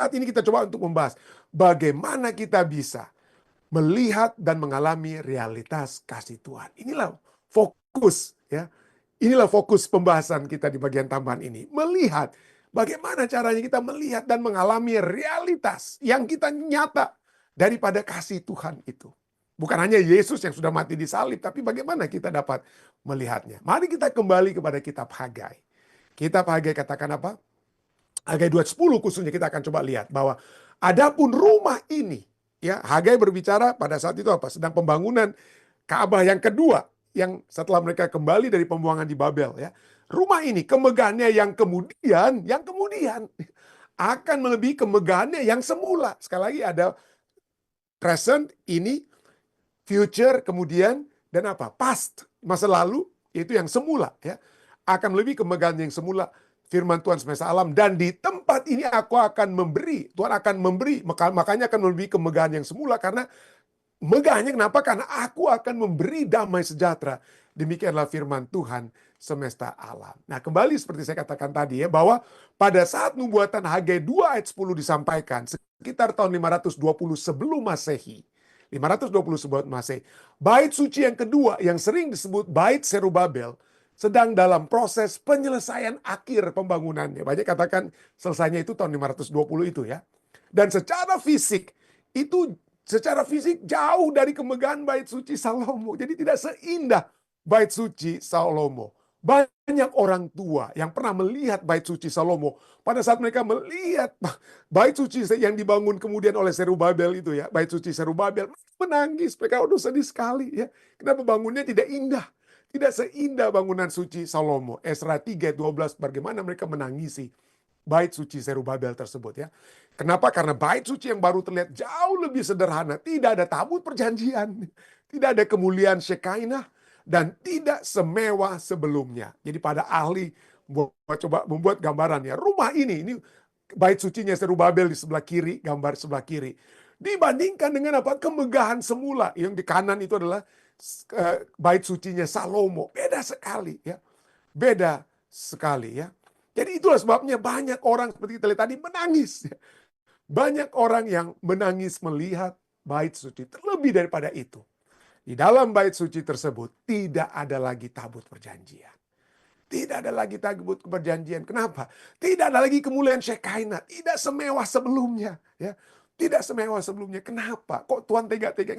saat ini kita coba untuk membahas bagaimana kita bisa melihat dan mengalami realitas kasih Tuhan. Inilah fokus ya. Inilah fokus pembahasan kita di bagian tambahan ini. Melihat bagaimana caranya kita melihat dan mengalami realitas yang kita nyata daripada kasih Tuhan itu. Bukan hanya Yesus yang sudah mati di salib, tapi bagaimana kita dapat melihatnya. Mari kita kembali kepada kitab Hagai. Kitab Hagai katakan apa? Hagai 2:10 khususnya kita akan coba lihat bahwa adapun rumah ini, ya Hagai berbicara pada saat itu apa? Sedang pembangunan Ka'bah yang kedua, yang setelah mereka kembali dari pembuangan di Babel, ya. Rumah ini kemegahannya yang kemudian akan melebihi kemegahannya yang semula. Sekali lagi ada present, ini, future, kemudian, dan apa? Past, masa lalu, itu yang semula, ya. Akan melebihi kemegahan yang semula. Firman Tuhan semesta alam, dan di tempat ini aku akan memberi, Tuhan akan memberi, makanya akan melebihi kemegahan yang semula, karena megahnya kenapa? Karena aku akan memberi damai sejahtera. Demikianlah firman Tuhan semesta alam. Nah, kembali seperti saya katakan tadi ya, bahwa pada saat nubuatan Hagai 2 ayat 10 disampaikan, sekitar tahun 520 sebelum Masehi, 520 sebelum Masehi, bait suci yang kedua yang sering disebut bait Serubabel sedang dalam proses penyelesaian akhir pembangunannya. Banyak katakan selesainya itu tahun 520 itu ya. Dan secara fisik itu jauh dari kemegahan bait suci Salomo. Jadi tidak seindah bait suci Salomo. Banyak orang tua yang pernah melihat bait suci Salomo. Pada saat mereka melihat bait suci yang dibangun kemudian oleh Serubabel itu ya. Bait suci Serubabel menangis. Mereka udah sedih sekali ya. Kenapa bangunnya tidak indah. Tidak seindah bangunan suci Salomo. Esra 3:12 bagaimana mereka menangisi bait suci Serubabel tersebut ya. Kenapa? Karena bait suci yang baru terlihat jauh lebih sederhana. Tidak ada tabut perjanjian. Tidak ada kemuliaan Shekinah. Dan tidak semewah sebelumnya. Jadi pada ahli coba membuat gambaran ya. Rumah ini bait sucinya Serubabel di sebelah kiri, gambar sebelah kiri. Dibandingkan dengan apa? Kemegahan semula. Yang di kanan itu adalah bait sucinya Salomo. Beda sekali ya. Beda sekali ya. Jadi itulah sebabnya banyak orang seperti kita lihat tadi menangis. Banyak orang yang menangis melihat bait suci. Terlebih daripada itu. Di dalam bait suci tersebut tidak ada lagi tabut perjanjian. Tidak ada lagi tabut perjanjian. Kenapa? Tidak ada lagi kemuliaan Shekinah. Tidak semewah sebelumnya. Ya. Tidak semewah sebelumnya. Kenapa? Kok Tuhan tega-tega?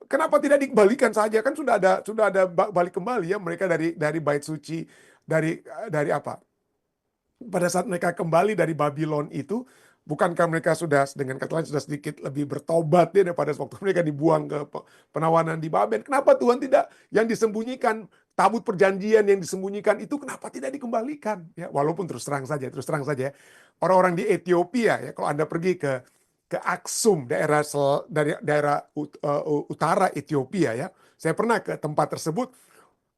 Kenapa tidak dikembalikan saja? Kan sudah ada balik kembali ya mereka dari bait suci, dari apa? Pada saat mereka kembali dari Babylon itu, bukankah mereka sudah dengan kata lain sudah sedikit lebih bertobat ya, daripada waktu mereka dibuang ke penawanan di Babel? Kenapa Tuhan tidak yang disembunyikan, tabut perjanjian yang disembunyikan itu kenapa tidak dikembalikan? Ya, walaupun terus terang saja ya, orang-orang di Ethiopia ya, kalau Anda pergi ke Aksum, dari daerah utara Ethiopia ya, saya pernah ke tempat tersebut.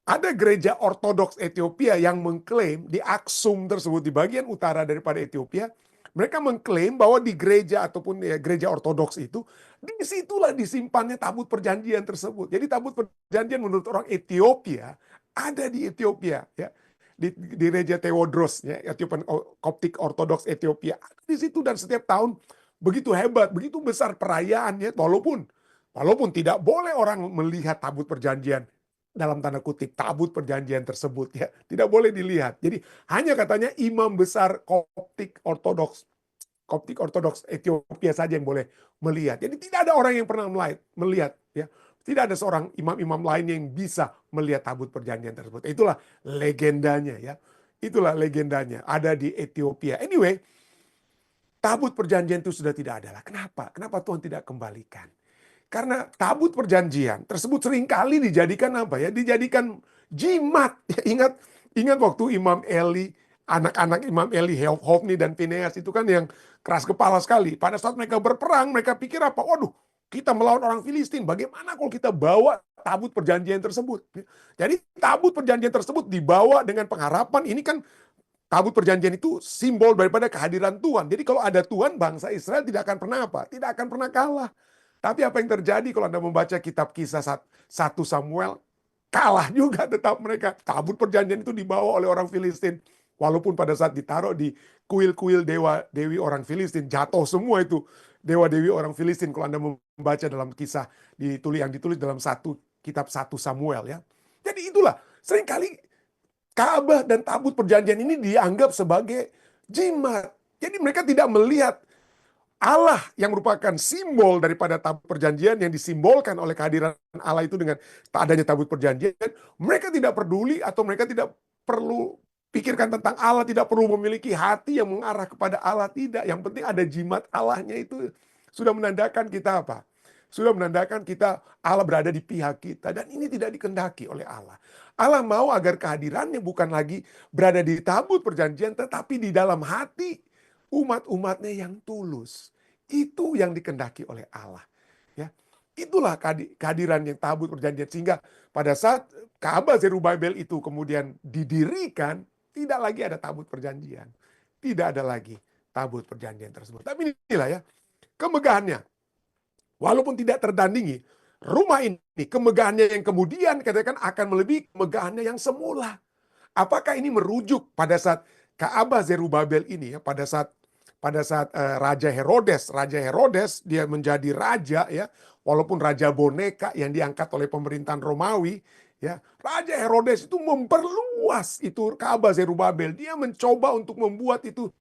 Ada gereja ortodoks Ethiopia yang mengklaim di Aksum tersebut, di bagian utara daripada Ethiopia, mereka mengklaim bahwa di gereja ataupun ya, gereja ortodoks itu, disitulah disimpannya tabut perjanjian tersebut. Jadi tabut perjanjian menurut orang Ethiopia ada di Ethiopia ya, di gereja Theodros ya, Ethiopian Coptic Orthodox Ethiopia di situ, dan setiap tahun begitu hebat, begitu besar perayaannya, walaupun tidak boleh orang melihat tabut perjanjian, dalam tanda kutip tabut perjanjian tersebut ya, tidak boleh dilihat. Jadi hanya katanya imam besar Coptic Orthodox Ethiopia saja yang boleh melihat. Jadi tidak ada orang yang pernah melihat ya. Tidak ada seorang imam-imam lain yang bisa melihat tabut perjanjian tersebut. Itulah legendanya ya. Itulah legendanya ada di Ethiopia. Anyway, tabut perjanjian itu sudah tidak ada lah. Kenapa? Kenapa Tuhan tidak kembalikan? Karena tabut perjanjian tersebut seringkali dijadikan apa ya? Dijadikan jimat. Ingat waktu Imam Eli, anak-anak Imam Eli, Hofni dan Fineas itu kan yang keras kepala sekali. Pada saat mereka berperang, mereka pikir apa? Waduh, kita melawan orang Filistin. Bagaimana kalau kita bawa tabut perjanjian tersebut? Jadi tabut perjanjian tersebut dibawa dengan pengharapan. Ini kan tabut perjanjian itu simbol daripada kehadiran Tuhan. Jadi kalau ada Tuhan, bangsa Israel tidak akan pernah apa? Tidak akan pernah kalah. Tapi apa yang terjadi kalau Anda membaca kitab Kisah 1 Samuel, kalah juga tetap mereka. Tabut perjanjian itu dibawa oleh orang Filistin. Walaupun pada saat ditaruh di kuil-kuil dewa-dewi orang Filistin, jatuh semua itu dewa-dewi orang Filistin. Kalau Anda membaca dalam kisah yang ditulis dalam kitab 1 Samuel ya. Jadi itulah, seringkali Ka'bah dan tabut perjanjian ini dianggap sebagai jimat. Jadi mereka tidak melihat Allah yang merupakan simbol daripada tabut perjanjian yang disimbolkan oleh kehadiran Allah itu dengan tak adanya tabut perjanjian. Mereka tidak peduli atau mereka tidak perlu pikirkan tentang Allah, tidak perlu memiliki hati yang mengarah kepada Allah, tidak. Yang penting ada jimat Allahnya itu sudah menandakan kita apa? Sudah menandakan kita Allah berada di pihak kita, dan ini tidak dikehendaki oleh Allah. Allah mau agar kehadirannya bukan lagi berada di tabut perjanjian, tetapi di dalam hati umat-umatnya yang tulus. Itu yang dikehendaki oleh Allah. Ya, itulah kehadiran yang tabut perjanjian, sehingga pada saat Ka'bah Zerubabel itu kemudian didirikan, tidak lagi ada tabut perjanjian. Tidak ada lagi tabut perjanjian tersebut. Tapi inilah ya, kemegahannya. Walaupun tidak tertandingi, rumah ini, kemegahannya yang kemudian katakan akan melebihi kemegahannya yang semula. Apakah ini merujuk pada saat Ka'bah Zerubabel ini ya, pada saat Raja Herodes dia menjadi raja ya, walaupun raja boneka yang diangkat oleh pemerintahan Romawi ya. Raja Herodes itu memperluas itu Ka'bah Zerubabel. Dia mencoba untuk membuat itu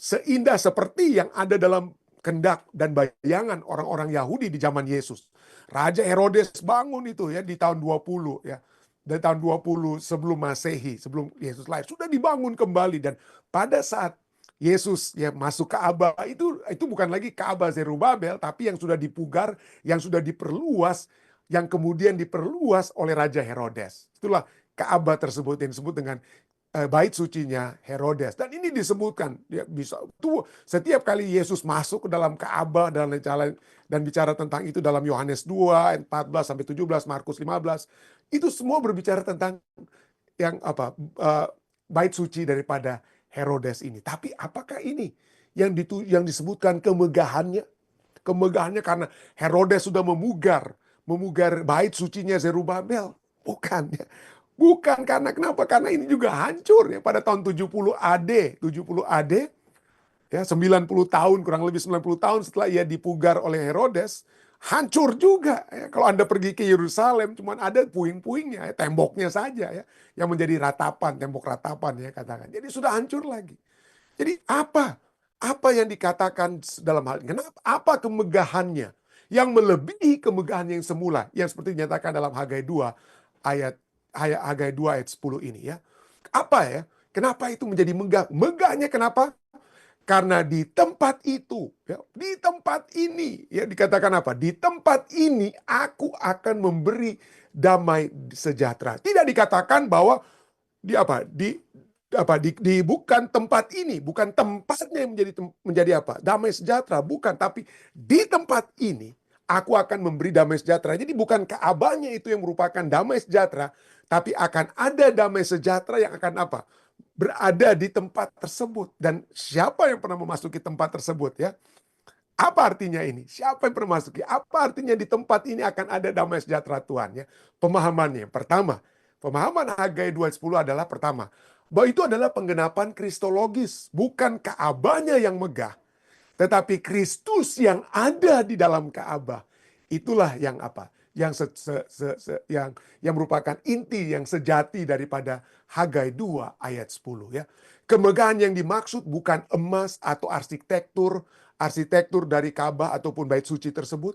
seindah seperti yang ada dalam kehendak dan bayangan orang-orang Yahudi di zaman Yesus. Raja Herodes bangun itu ya di tahun 20 ya. Dari tahun 20 sebelum Masehi, sebelum Yesus lahir, sudah dibangun kembali. Dan pada saat Yesus ya masuk Ka'bah, itu bukan lagi Ka'bah Zerubabel, tapi yang sudah dipugar, yang sudah diperluas, yang kemudian diperluas oleh Raja Herodes. Itulah Ka'bah tersebut yang disebut dengan bait sucinya Herodes. Dan ini disebutkan ya, bisa tuh setiap kali Yesus masuk ke dalam Ka'bah dan bicara tentang itu dalam Yohanes 2 ayat 14 sampai 17, Markus 15, itu semua berbicara tentang yang bait suci daripada Herodes ini. Tapi apakah ini yang disebutkan kemegahannya? Kemegahannya karena Herodes sudah memugar bait sucinya Zerubabel? Bukan ya. Bukan karena kenapa? Karena ini juga hancur ya pada tahun 70 AD. 70 AD ya, 90 tahun, kurang lebih 90 tahun setelah ia dipugar oleh Herodes, hancur juga ya. Kalau Anda pergi ke Yerusalem cuman ada puing-puingnya ya, temboknya saja ya yang menjadi tembok ratapan ya katakan. Jadi sudah hancur lagi. Jadi apa yang dikatakan dalam hal ini? Kenapa? Apa kemegahannya yang melebihi kemegahan yang semula yang seperti dinyatakan dalam Hagai 2 ayat Hagai 2 ayat 10 ini ya. Apa ya? Kenapa itu menjadi megah? Megahnya kenapa? Karena di tempat itu, ya, di tempat ini, ya dikatakan apa? Di tempat ini aku akan memberi damai sejahtera. Tidak dikatakan bahwa bukan tempat ini, bukan tempatnya yang menjadi apa? Damai sejahtera, bukan. Tapi di tempat ini aku akan memberi damai sejahtera. Jadi bukan Ka'bahnya itu yang merupakan damai sejahtera, tapi akan ada damai sejahtera yang akan apa? Berada di tempat tersebut. Dan siapa yang pernah memasuki tempat tersebut ya? Apa artinya ini? Siapa yang pernah memasuki? Apa artinya di tempat ini akan ada damai sejahtera Tuhan ya? Pemahamannya. Pertama, pemahaman Hagai 2:10 adalah pertama, bahwa itu adalah penggenapan kristologis, bukan Ka'bahnya yang megah, tetapi Kristus yang ada di dalam Ka'bah. Itulah yang apa? Yang merupakan inti yang sejati daripada Hagai 2 ayat 10 ya. Kemegahan yang dimaksud bukan emas atau arsitektur dari Ka'bah ataupun bait suci tersebut,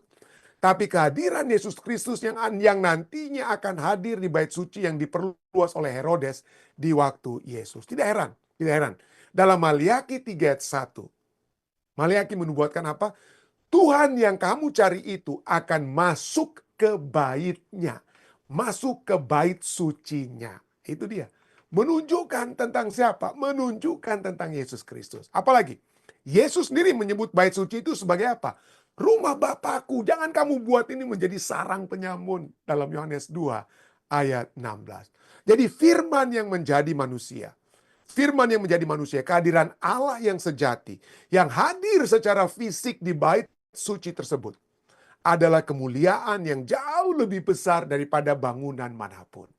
tapi kehadiran Yesus Kristus yang nantinya akan hadir di bait suci yang diperluas oleh Herodes di waktu Yesus. Tidak heran. Dalam Maliaki 3 ayat 1, Maliaki menubuatkan apa? Tuhan yang kamu cari itu akan masuk ke baitnya. Masuk ke bait sucinya. Itu dia. Menunjukkan tentang siapa? Menunjukkan tentang Yesus Kristus. Apalagi? Yesus sendiri menyebut bait suci itu sebagai apa? Rumah Bapakku. Jangan kamu buat ini menjadi sarang penyamun. Dalam Yohanes 2 ayat 16. Jadi firman yang menjadi manusia. Firman yang menjadi manusia, kehadiran Allah yang sejati, yang hadir secara fisik di bait suci tersebut, adalah kemuliaan yang jauh lebih besar daripada bangunan manapun.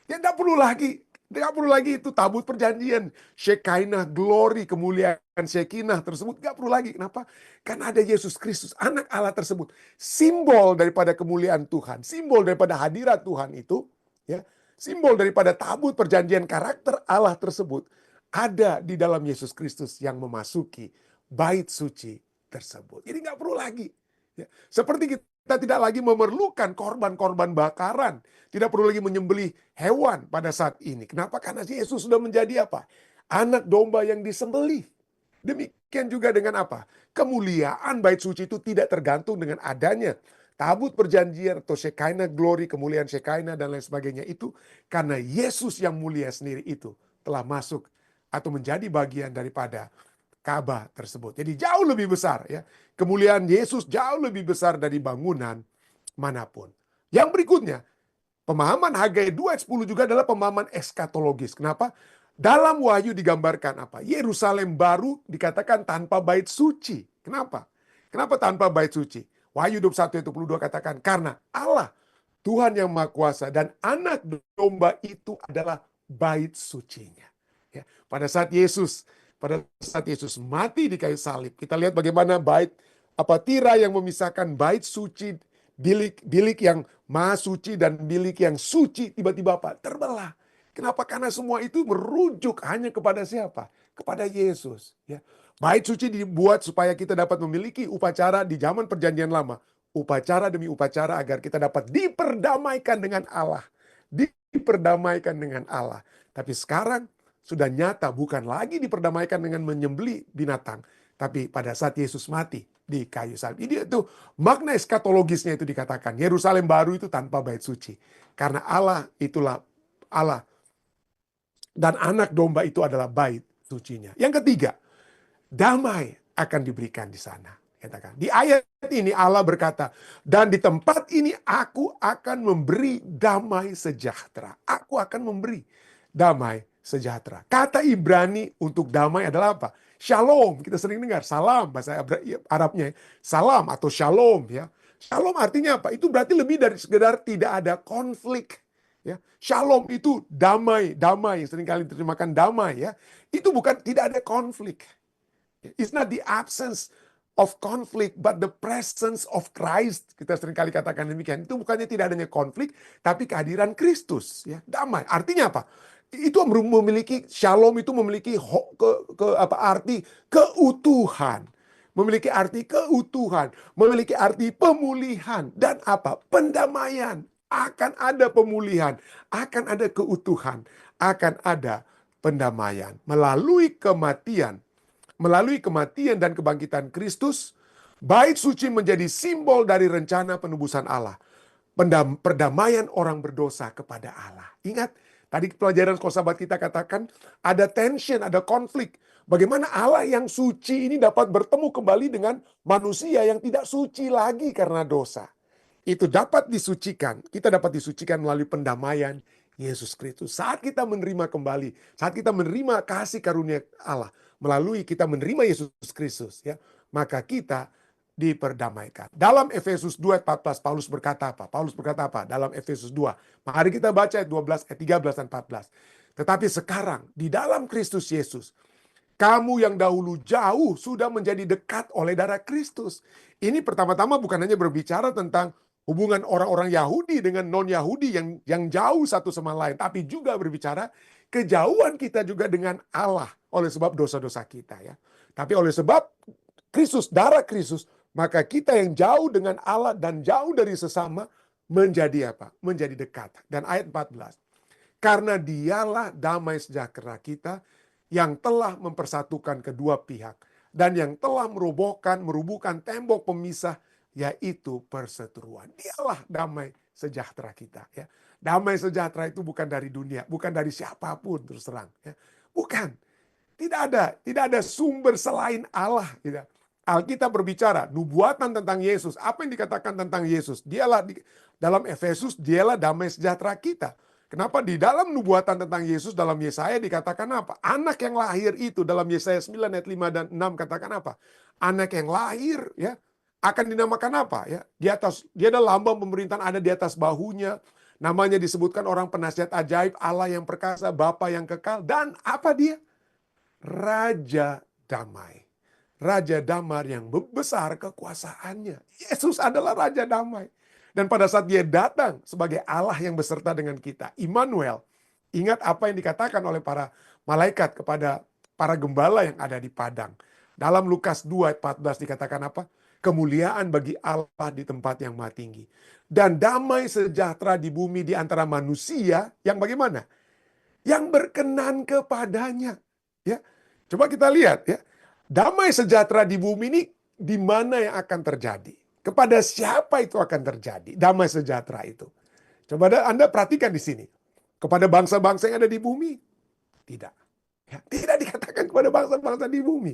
Ya tidak perlu lagi Nggak perlu lagi itu tabut perjanjian. Shekinah, glory, kemuliaan Shekinah tersebut. Nggak perlu lagi. Kenapa? Karena ada Yesus Kristus, anak Allah tersebut. Simbol daripada kemuliaan Tuhan. Simbol daripada hadirat Tuhan itu. Ya, simbol daripada tabut perjanjian karakter Allah tersebut. Ada di dalam Yesus Kristus yang memasuki bait suci tersebut. Jadi nggak perlu lagi. Ya, seperti kita tidak lagi memerlukan korban-korban bakaran. Tidak perlu lagi menyembelih hewan pada saat ini. Kenapa? Karena Yesus sudah menjadi apa? Anak domba yang disembelih. Demikian juga dengan apa? Kemuliaan bait suci itu tidak tergantung dengan adanya tabut perjanjian atau Shekinah glory, kemuliaan Shekinah dan lain sebagainya itu. Karena Yesus yang mulia sendiri itu telah masuk atau menjadi bagian daripada Ka'bah tersebut. Jadi jauh lebih besar ya. Kemuliaan Yesus jauh lebih besar dari bangunan manapun. Yang berikutnya, pemahaman Hagai 2 ayat 10 juga adalah pemahaman eskatologis. Kenapa? Dalam Wahyu digambarkan apa? Yerusalem baru dikatakan tanpa bait suci. Kenapa? Kenapa tanpa bait suci? Wahyu 21 ayat 22 katakan, karena Allah, Tuhan yang Maha Kuasa dan anak domba itu adalah bait sucinya. Ya, pada saat Yesus mati di kayu salib, kita lihat bagaimana bait tirai yang memisahkan bait suci, bilik yang maha suci dan bilik yang suci tiba-tiba apa? Terbelah. Kenapa? Karena semua itu merujuk hanya kepada siapa? Kepada Yesus. Ya. Bait suci dibuat supaya kita dapat memiliki upacara di zaman perjanjian lama. Upacara demi upacara agar kita dapat diperdamaikan dengan Allah. Diperdamaikan dengan Allah. Tapi sekarang sudah nyata, bukan lagi diperdamaikan dengan menyembelih binatang. Tapi pada saat Yesus mati di kayu salib. Ini itu makna eskatologisnya itu dikatakan. Yerusalem baru itu tanpa bait suci. Karena Allah itulah Allah. Dan anak domba itu adalah bait sucinya. Yang ketiga, damai akan diberikan di sana. Katakan. Di ayat ini Allah berkata, dan di tempat ini aku akan memberi damai sejahtera. Aku akan memberi damai sejahtera. Kata Ibrani untuk damai adalah apa? Shalom. Kita sering dengar salam, bahasa Arabnya salam atau shalom ya. Shalom artinya apa? Itu berarti lebih dari sekedar tidak ada konflik. Ya, shalom itu damai, damai yang sering kali diterjemahkan damai ya. Itu bukan tidak ada konflik. It's not the absence of conflict, but the presence of Christ. Kita sering kali katakan demikian. Itu bukannya tidak adanya konflik, tapi kehadiran Kristus. Ya, damai. Artinya apa? Itu memiliki shalom itu memiliki arti keutuhan. Memiliki arti keutuhan. Memiliki arti pemulihan. Dan apa? Pendamaian. Akan ada pemulihan. Akan ada keutuhan. Akan ada pendamaian. Melalui kematian dan kebangkitan Kristus, bait suci menjadi simbol dari rencana penebusan Allah. Perdamaian orang berdosa kepada Allah. Ingat, tadi pelajaran sekolah sahabat kita katakan, ada tension, ada konflik. Bagaimana Allah yang suci ini dapat bertemu kembali dengan manusia yang tidak suci lagi karena dosa. Itu dapat disucikan. Kita dapat disucikan melalui pendamaian Yesus Kristus. Saat kita menerima kembali, saat kita menerima kasih karunia Allah, melalui kita menerima Yesus Kristus, ya, maka kita diperdamaikan. Dalam Efesus 2 ayat 14 Paulus berkata apa? Dalam Efesus 2. Mari kita baca ayat 12, ayat 13 dan 14. Tetapi sekarang di dalam Kristus Yesus, kamu yang dahulu jauh sudah menjadi dekat oleh darah Kristus. Ini pertama-tama bukan hanya berbicara tentang hubungan orang-orang Yahudi dengan non-Yahudi yang jauh satu sama lain, tapi juga berbicara kejauhan kita juga dengan Allah oleh sebab dosa-dosa kita ya. Tapi oleh sebab Kristus, darah Kristus, maka kita yang jauh dengan Allah dan jauh dari sesama menjadi apa? Menjadi dekat. Dan ayat 14. Karena dialah damai sejahtera kita yang telah mempersatukan kedua pihak dan yang telah merubuhkan tembok pemisah, yaitu perseteruan. Dialah damai sejahtera kita ya. Damai sejahtera itu bukan dari dunia, bukan dari siapapun terus terang ya. Bukan. Tidak ada sumber selain Allah gitu. Alkitab berbicara nubuatan tentang Yesus. Apa yang dikatakan tentang Yesus? Dalam Efesus dialah damai sejahtera kita. Kenapa di dalam nubuatan tentang Yesus dalam Yesaya dikatakan apa? Anak yang lahir itu dalam Yesaya 9 ayat 5 dan 6 katakan apa? Anak yang lahir ya akan dinamakan apa ya? Dia adalah lambang pemerintahan ada di atas bahunya Namanya disebutkan orang penasihat ajaib, Allah yang perkasa, Bapa yang kekal, dan apa dia? Raja damai. Raja damai yang besar kekuasaannya. Yesus adalah Raja damai. Dan pada saat dia datang sebagai Allah yang beserta dengan kita, Immanuel, ingat apa yang dikatakan oleh para malaikat kepada para gembala yang ada di padang. Dalam Lukas 2:14 dikatakan apa? Kemuliaan bagi Allah di tempat yang maha tinggi. Dan damai sejahtera di bumi di antara manusia yang bagaimana? Yang berkenan kepadanya. Ya, coba kita lihat ya. Damai sejahtera di bumi ini di mana yang akan terjadi? Kepada siapa itu akan terjadi? Damai sejahtera itu. Coba Anda perhatikan di sini. Kepada bangsa-bangsa yang ada di bumi? Tidak. Ya, tidak dikatakan kepada bangsa-bangsa di bumi.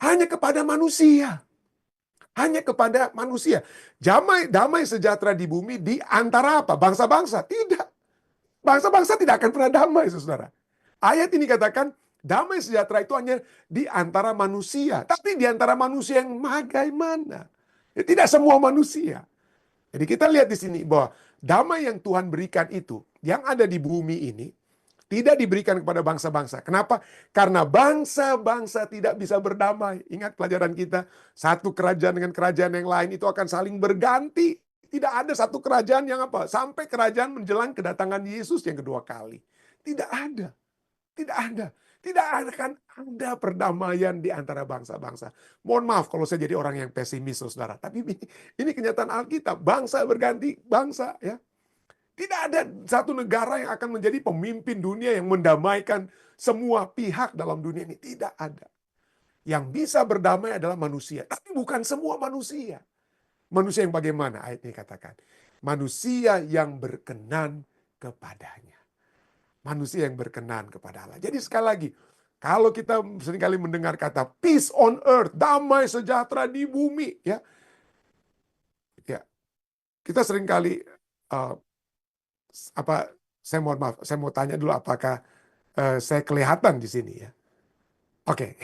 Hanya kepada manusia. Hanya kepada manusia. Damai sejahtera di bumi di antara apa? Bangsa-bangsa? Tidak. Bangsa-bangsa tidak akan pernah damai, saudara. Ayat ini katakan, damai sejahtera itu hanya di antara manusia. Tapi di antara manusia yang bagaimana? Ya, tidak semua manusia. Jadi kita lihat di sini bahwa damai yang Tuhan berikan itu, yang ada di bumi ini, tidak diberikan kepada bangsa-bangsa. Kenapa? Karena bangsa-bangsa tidak bisa berdamai. Ingat pelajaran kita, satu kerajaan dengan kerajaan yang lain itu akan saling berganti. Tidak ada satu kerajaan yang apa? Sampai kerajaan menjelang kedatangan Yesus yang kedua kali. Tidak ada. Tidak ada. Tidak akan ada perdamaian di antara bangsa-bangsa. Mohon maaf kalau saya jadi orang yang pesimis, saudara. Tapi ini kenyataan Alkitab. Bangsa berganti bangsa, ya. Tidak ada satu negara yang akan menjadi pemimpin dunia yang mendamaikan semua pihak dalam dunia ini. Tidak ada. Yang bisa berdamai adalah manusia. Tapi bukan semua manusia. Manusia yang bagaimana? Ayat ini katakan. Manusia yang berkenan kepadanya. Manusia yang berkenan kepada Allah. Jadi sekali lagi, kalau kita seringkali mendengar kata peace on earth, damai sejahtera di bumi, ya, kita seringkali saya mohon maaf, saya mau tanya dulu apakah saya kelihatan di sini ya. Oke,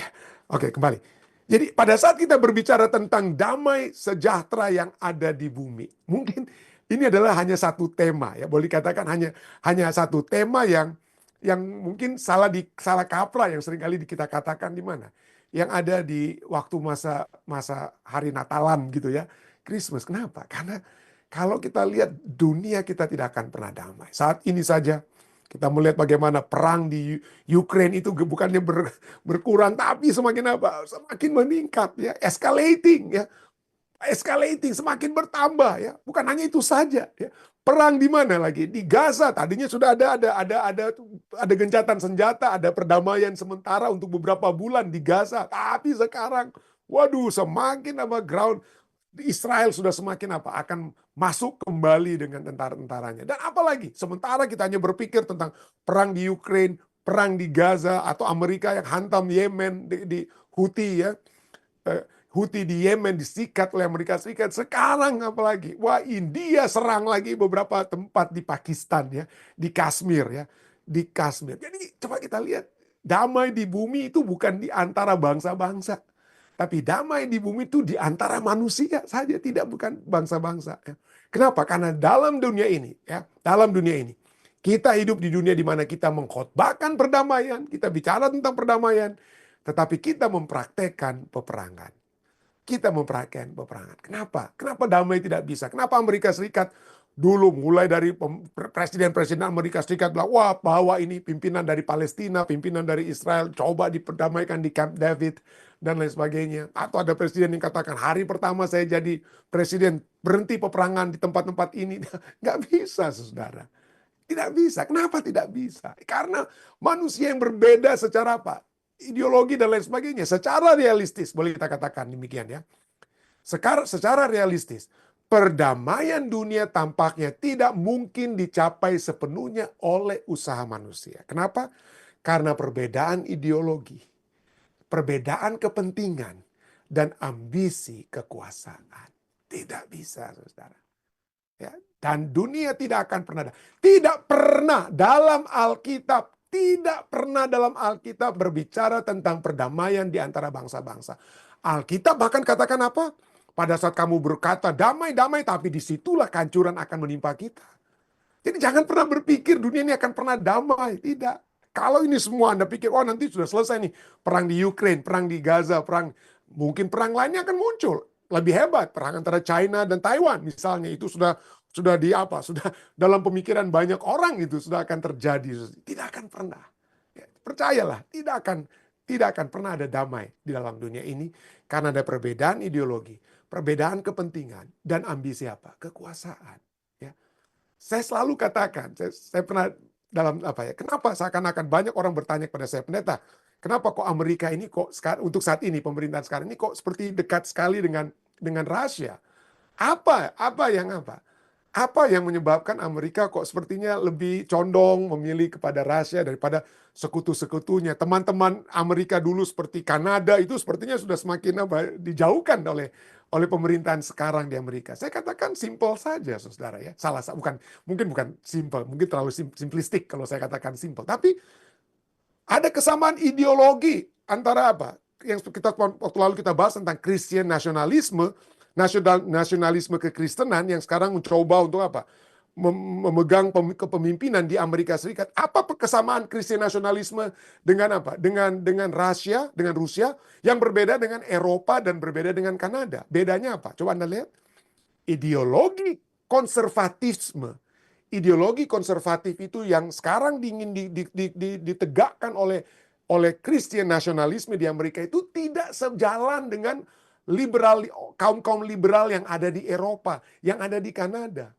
kembali. Jadi pada saat kita berbicara tentang damai sejahtera yang ada di bumi, mungkin ini adalah hanya satu tema ya, boleh dikatakan hanya satu tema yang mungkin salah kaprah yang seringkali kita katakan di mana? Yang ada di waktu masa hari Natalan gitu ya. Christmas. Kenapa? Karena kalau kita lihat dunia kita tidak akan pernah damai. Saat ini saja kita melihat bagaimana perang di Ukraine itu bukannya berkurang, tapi semakin apa? Semakin meningkat ya, escalating, semakin bertambah ya. Bukan hanya itu saja ya. Perang di mana lagi? Di Gaza. Tadinya sudah ada gencatan senjata, ada perdamaian sementara untuk beberapa bulan di Gaza. Tapi sekarang, waduh, semakin ground Israel sudah semakin akan masuk kembali dengan tentara-tentaranya. Dan apalagi, sementara kita hanya berpikir tentang perang di Ukraine, perang di Gaza, atau Amerika yang hantam Yemen di Houthi ya. Houthi di Yemen disikat oleh Amerika Serikat. Sekarang apalagi, wah, India serang lagi beberapa tempat di Pakistan ya, di Kashmir ya, di Kashmir. Jadi coba kita lihat, damai di bumi itu bukan di antara bangsa-bangsa. Tapi damai di bumi itu di antara manusia saja, bukan bangsa-bangsa. Ya. Kenapa? Karena dalam dunia ini, kita hidup di dunia di mana kita mengkhotbahkan perdamaian, kita bicara tentang perdamaian, tetapi kita mempraktekkan peperangan. Kenapa? Kenapa damai tidak bisa? Kenapa Amerika Serikat dulu mulai dari presiden-presiden Amerika Serikat bilang, wah, bahwa ini pimpinan dari Palestina, pimpinan dari Israel, coba diperdamaikan di Camp David, dan lain sebagainya. Atau ada presiden yang katakan, hari pertama saya jadi presiden, berhenti peperangan di tempat-tempat ini. Nggak bisa, saudara. Tidak bisa. Kenapa tidak bisa? Karena manusia yang berbeda secara apa? Ideologi dan lain sebagainya. Secara realistis, boleh kita katakan demikian ya. Secara realistis, perdamaian dunia tampaknya tidak mungkin dicapai sepenuhnya oleh usaha manusia. Kenapa? Karena perbedaan ideologi, perbedaan kepentingan, dan ambisi kekuasaan. Tidak bisa, saudara. Ya, dan dunia tidak akan pernah, tidak pernah dalam Alkitab berbicara tentang perdamaian di antara bangsa-bangsa. Alkitab bahkan katakan apa? Pada saat kamu berkata damai-damai, tapi disitulah kehancuran akan menimpa kita. Jadi jangan pernah berpikir dunia ini akan pernah damai. Tidak. Kalau ini semua Anda pikir, oh nanti sudah selesai nih. Perang di Ukraine, perang di Gaza, mungkin perang lainnya akan muncul. Lebih hebat, perang antara China dan Taiwan misalnya. Itu sudah di apa? Sudah dalam pemikiran banyak orang itu sudah akan terjadi. Tidak akan pernah. Ya, percayalah, tidak akan pernah ada damai di dalam dunia ini. Karena ada perbedaan ideologi, perbedaan kepentingan, dan ambisi apa? Kekuasaan. Ya. Saya selalu katakan, saya pernah dalam apa ya? Kenapa seakan-akan banyak orang bertanya kepada saya, pendeta, kenapa kok Amerika ini kok untuk saat ini pemerintahan sekarang ini kok seperti dekat sekali dengan Rusia? Apa yang menyebabkan Amerika kok sepertinya lebih condong memilih kepada Rusia daripada sekutu-sekutunya? Teman-teman Amerika dulu seperti Kanada itu sepertinya sudah semakin dijauhkan oleh pemerintahan sekarang di Amerika. Saya katakan simple saja, saudara ya. Mungkin bukan simple, mungkin terlalu simplistik kalau saya katakan simple. Tapi ada kesamaan ideologi antara apa? Yang waktu lalu kita bahas tentang Christian nasionalisme, nasionalisme kekristenan yang sekarang mencoba untuk apa? Memegang kepemimpinan di Amerika Serikat. Apa kesamaan Christian nasionalisme dengan apa? Dengan Rusia yang berbeda dengan Eropa dan berbeda dengan Kanada. Bedanya apa? Coba Anda lihat. Ideologi konservatisme. Ideologi konservatif itu yang sekarang ingin ditegakkan oleh Christian nasionalisme di Amerika itu tidak sejalan dengan kaum liberal yang ada di Eropa, yang ada di Kanada.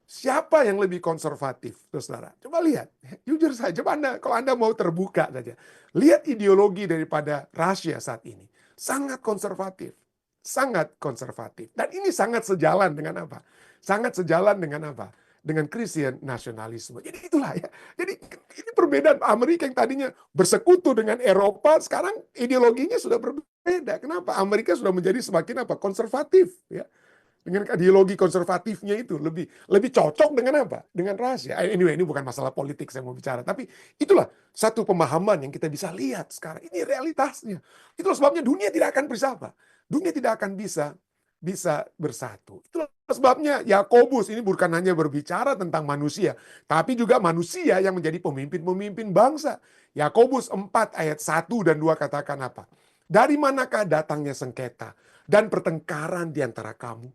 Siapa yang lebih konservatif, saudara? Coba lihat, jujur saja. Kalau Anda mau terbuka saja, lihat ideologi daripada Rusia saat ini. Sangat konservatif. Sangat konservatif. Dan ini sangat sejalan dengan apa? Sangat sejalan dengan apa? Dengan Christian nasionalisme. Jadi itulah ya. Jadi ini perbedaan Amerika yang tadinya bersekutu dengan Eropa, sekarang ideologinya sudah berbeda. Kenapa? Amerika sudah menjadi semakin apa? Konservatif, ya. Dengan ideologi konservatifnya itu lebih cocok dengan apa? Dengan Rusia. Anyway, ini bukan masalah politik saya mau bicara, tapi itulah satu pemahaman yang kita bisa lihat sekarang. Ini realitasnya. Itulah sebabnya dunia tidak akan bisa apa? Dunia tidak akan bisa bersatu. Itulah sebabnya Yakobus ini bukan hanya berbicara tentang manusia, tapi juga manusia yang menjadi pemimpin-pemimpin bangsa. Yakobus 4 ayat 1 dan 2 katakan apa? Dari manakah datangnya sengketa dan pertengkaran di antara kamu?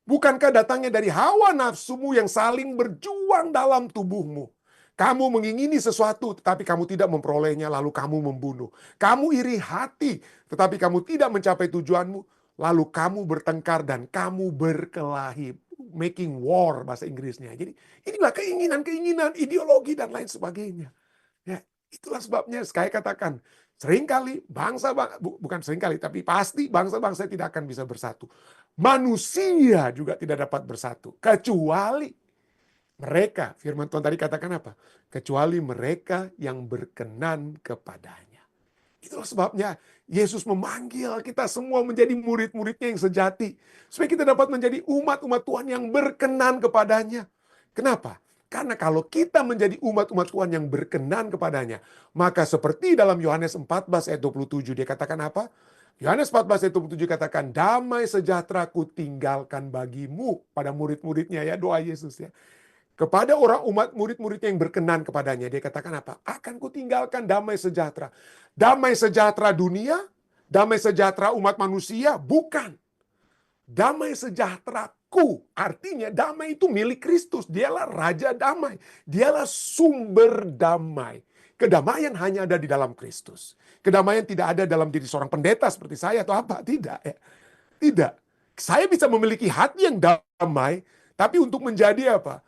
Bukankah datangnya dari hawa nafsumu yang saling berjuang dalam tubuhmu? Kamu mengingini sesuatu, tetapi kamu tidak memperolehnya, lalu kamu membunuh. Kamu iri hati, tetapi kamu tidak mencapai tujuanmu, lalu kamu bertengkar dan kamu berkelahi. Making war, bahasa Inggrisnya. Jadi inilah keinginan-keinginan, ideologi, dan lain sebagainya. Ya, itulah sebabnya saya katakan, seringkali bukan seringkali, tapi pasti bangsa-bangsa tidak akan bisa bersatu. Manusia juga tidak dapat bersatu. Kecuali mereka, firman Tuhan tadi katakan apa? Kecuali mereka yang berkenan kepadanya. Itulah sebabnya Yesus memanggil kita semua menjadi murid-muridnya yang sejati. Supaya kita dapat menjadi umat-umat Tuhan yang berkenan kepadanya. Kenapa? Karena kalau kita menjadi umat-umat Tuhan yang berkenan kepadanya, maka seperti dalam Yohanes 14 ayat 27, dia katakan apa? Yohanes 14 ayat 27 katakan, damai sejahtera ku tinggalkan bagimu. Pada murid-muridnya ya, doa Yesus ya. Kepada orang murid-muridnya yang berkenan kepadanya, dia katakan apa? Akan ku tinggalkan damai sejahtera. Damai sejahtera dunia, damai sejahtera umat manusia, bukan. Damai sejahteraku, artinya damai itu milik Kristus. Dialah Raja Damai. Dialah sumber damai. Kedamaian hanya ada di dalam Kristus. Kedamaian tidak ada dalam diri seorang pendeta seperti saya atau apa. Tidak. Ya. Tidak. Saya bisa memiliki hati yang damai, tapi untuk menjadi apa?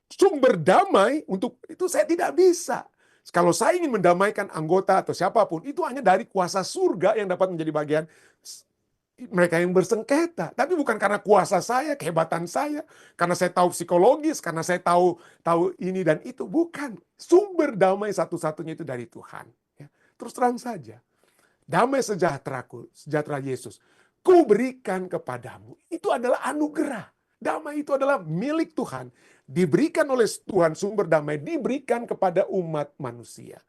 Sumber damai, untuk itu saya tidak bisa. Kalau saya ingin mendamaikan anggota atau siapapun, itu hanya dari kuasa surga yang dapat menjadi bagian mereka yang bersengketa. Tapi bukan karena kuasa saya, kehebatan saya, karena saya tahu psikologis, karena saya tahu ini dan itu. Bukan. Sumber damai satu-satunya itu dari Tuhan. Ya. Terus terang saja. Damai sejahteraku, sejahtera Yesus, ku berikan kepadamu. Itu adalah anugerah. Damai itu adalah milik Tuhan. Diberikan oleh Tuhan, sumber damai diberikan kepada umat manusia.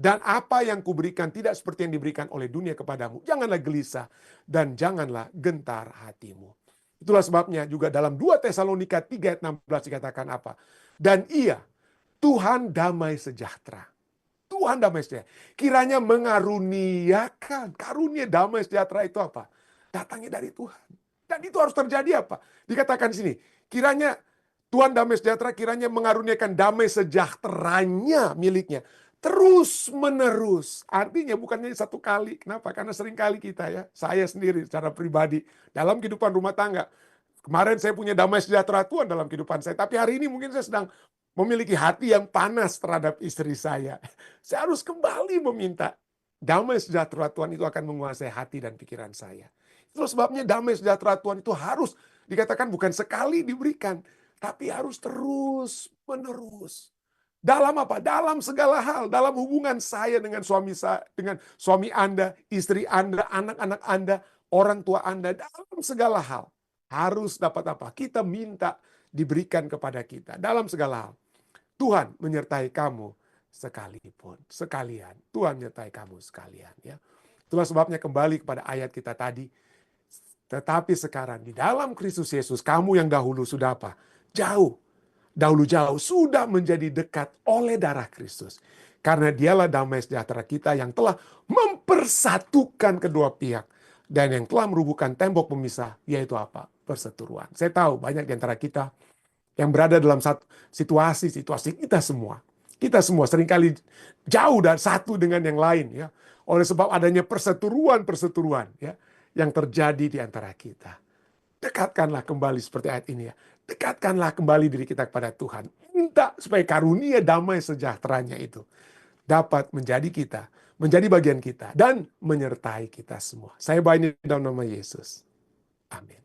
Dan apa yang kuberikan tidak seperti yang diberikan oleh dunia kepadamu. Janganlah gelisah dan janganlah gentar hatimu. Itulah sebabnya juga dalam 2 Tesalonika 3 ayat 16 dikatakan apa? Dan ia, Tuhan damai sejahtera. Tuhan damai sejahtera. Kiranya mengaruniakan. Karunia damai sejahtera itu apa? Datangnya dari Tuhan. Dan itu harus terjadi apa? Dikatakan di sini. Kiranya Tuhan damai sejahtera, kiranya mengaruniakan damai sejahteranya miliknya. Terus menerus. Artinya bukannya satu kali. Kenapa? Karena sering kali kita ya. Saya sendiri secara pribadi. Dalam kehidupan rumah tangga. Kemarin saya punya damai sejahtera Tuhan dalam kehidupan saya. Tapi hari ini mungkin saya sedang memiliki hati yang panas terhadap istri saya. Saya harus kembali meminta damai sejahtera Tuhan itu akan menguasai hati dan pikiran saya. Itu sebabnya damai sejahtera Tuhan itu harus dikatakan bukan sekali diberikan, tapi harus terus menerus. Dalam apa? Dalam segala hal, dalam hubungan saya dengan dengan suami Anda, istri Anda, anak-anak Anda, orang tua Anda, dalam segala hal harus dapat apa? Kita minta diberikan kepada kita dalam segala hal. Tuhan menyertai kamu sekalian. Tuhan menyertai kamu sekalian. Ya. Itulah sebabnya kembali kepada ayat kita tadi. Tetapi sekarang di dalam Kristus Yesus, kamu yang dahulu sudah apa? Jauh. Dahulu jauh sudah menjadi dekat oleh darah Kristus. Karena dialah damai sejahtera kita yang telah mempersatukan kedua pihak. Dan yang telah merubuhkan tembok pemisah, yaitu apa? Perseteruan. Saya tahu banyak di antara kita yang berada dalam situasi kita semua. Kita semua seringkali jauh dan satu dengan yang lain ya. Oleh sebab adanya perseteruan ya yang terjadi di antara kita. Dekatkanlah kembali seperti ayat ini ya. Dekatkanlah kembali diri kita kepada Tuhan. Minta supaya karunia damai sejahteranya itu dapat menjadi kita, menjadi bagian kita dan menyertai kita semua. Saya baik dalam nama Yesus. Amin.